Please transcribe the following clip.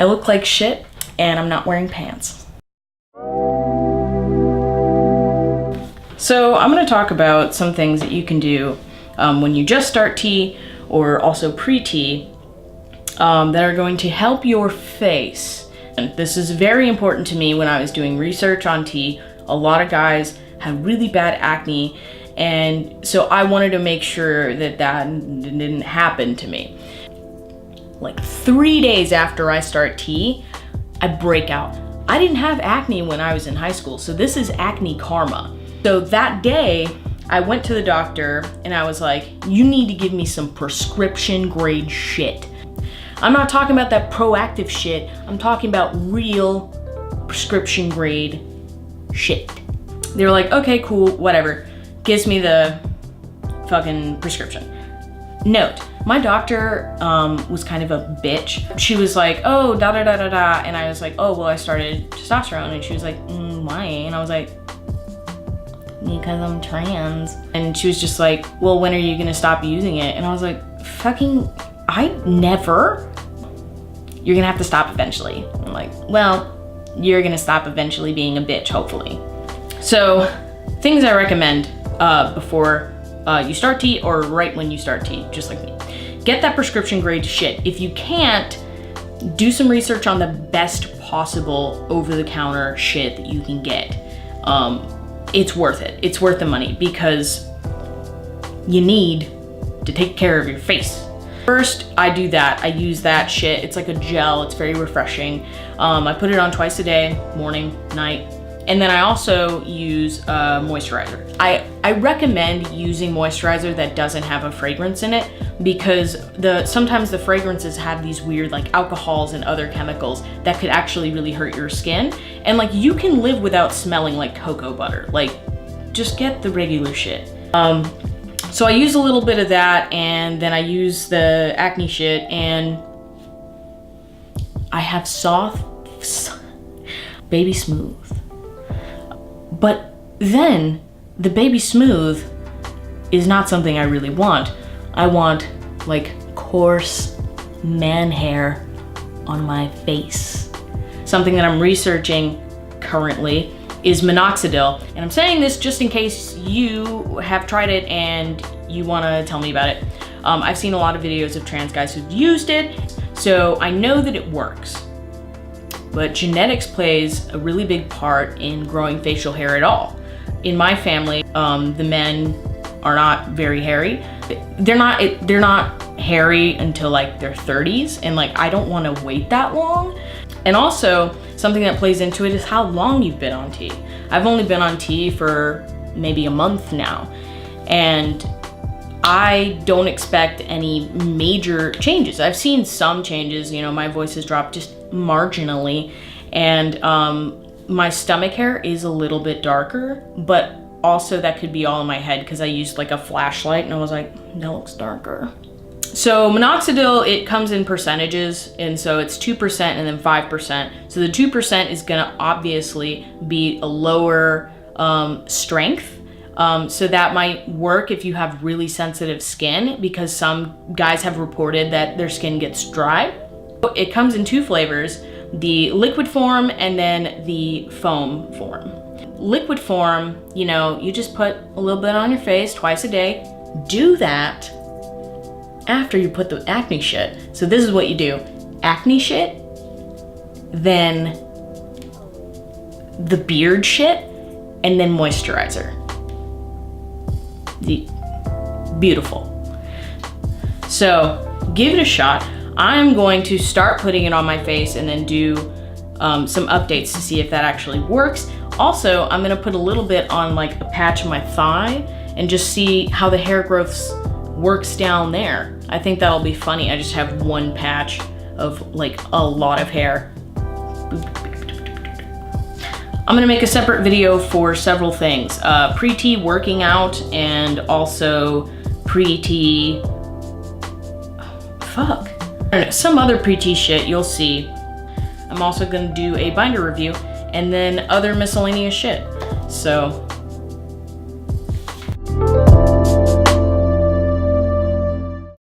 I look like shit and I'm not wearing pants. So I'm gonna talk about some things that you can do when you just start tea or also pre-tea that are going to help your face. And this is very important to me when I was doing research on tea. A lot of guys have really bad acne, and so I wanted to make sure that that didn't happen to me. Like 3 days after I start tea, I break out. I didn't have acne when I was in high school, so this is acne karma. So that day, I went to the doctor and I was like, you need to give me some prescription grade shit. I'm not talking about that proactive shit. I'm talking about real prescription grade shit. They were like, okay, cool, whatever. Gives me the fucking prescription. Note, my doctor was kind of a bitch. She was like, oh, da da da da da. And I was like, oh, well, I started testosterone. And she was like, why? And I was like, because I'm trans. And she was just like, well, when are you gonna stop using it? And I was like, fucking, I never. You're gonna have to stop eventually. I'm like, well, you're gonna stop eventually being a bitch, hopefully. So, things I recommend before you start tea or right when you start tea, just like me. Get that prescription grade shit. If you can't, do some research on the best possible over-the-counter shit that you can get. It's worth it. It's worth the money because you need to take care of your face. First, I do that. I use that shit. It's like a gel. It's very refreshing. I put it on twice a day, morning, night. And then I also use moisturizer. I recommend using moisturizer that doesn't have a fragrance in it because sometimes the fragrances have these weird like alcohols and other chemicals that could actually really hurt your skin. And like you can live without smelling like cocoa butter. Like just get the regular shit. So I use a little bit of that and then I use the acne shit and I have soft, baby smooth. But then the baby smooth is not something I really want. I want like coarse man hair on my face. Something that I'm researching currently is minoxidil. And I'm saying this just in case you have tried it and you wanna tell me about it. I've seen a lot of videos of trans guys who've used it, so I know that it works. But genetics plays a really big part in growing facial hair at all. In my family, the men are not very hairy. They're not hairy until like their 30s, and like I don't want to wait that long. And also, something that plays into it is how long you've been on tea. I've only been on tea for maybe a month now, and I don't expect any major changes. I've seen some changes, you know, my voice has dropped just marginally, and my stomach hair is a little bit darker, but also that could be all in my head because I used like a flashlight and I was like, that looks darker. So minoxidil, it comes in percentages, and so it's 2% and then 5%. So the 2% is gonna obviously be a lower strength. So that might work if you have really sensitive skin, because some guys have reported that their skin gets dry. It comes in 2 flavors, the liquid form and then the foam form. Liquid form, you know, you just put a little bit on your face twice a day. Do that after you put the acne shit. So this is what you do. Acne shit, then the beard shit, and then moisturizer. Beautiful. So give it a shot. I'm going to start putting it on my face and then do some updates to see if that actually works. Also, I'm gonna put a little bit on like a patch of my thigh and just see how the hair growth works down there. I think that'll be funny. I just have one patch of like a lot of hair. I'm gonna make a separate video for several things. Pre-tea working out and also pre-tea, some other pre-tea shit you'll see. I'm also gonna do a binder review and then other miscellaneous shit. So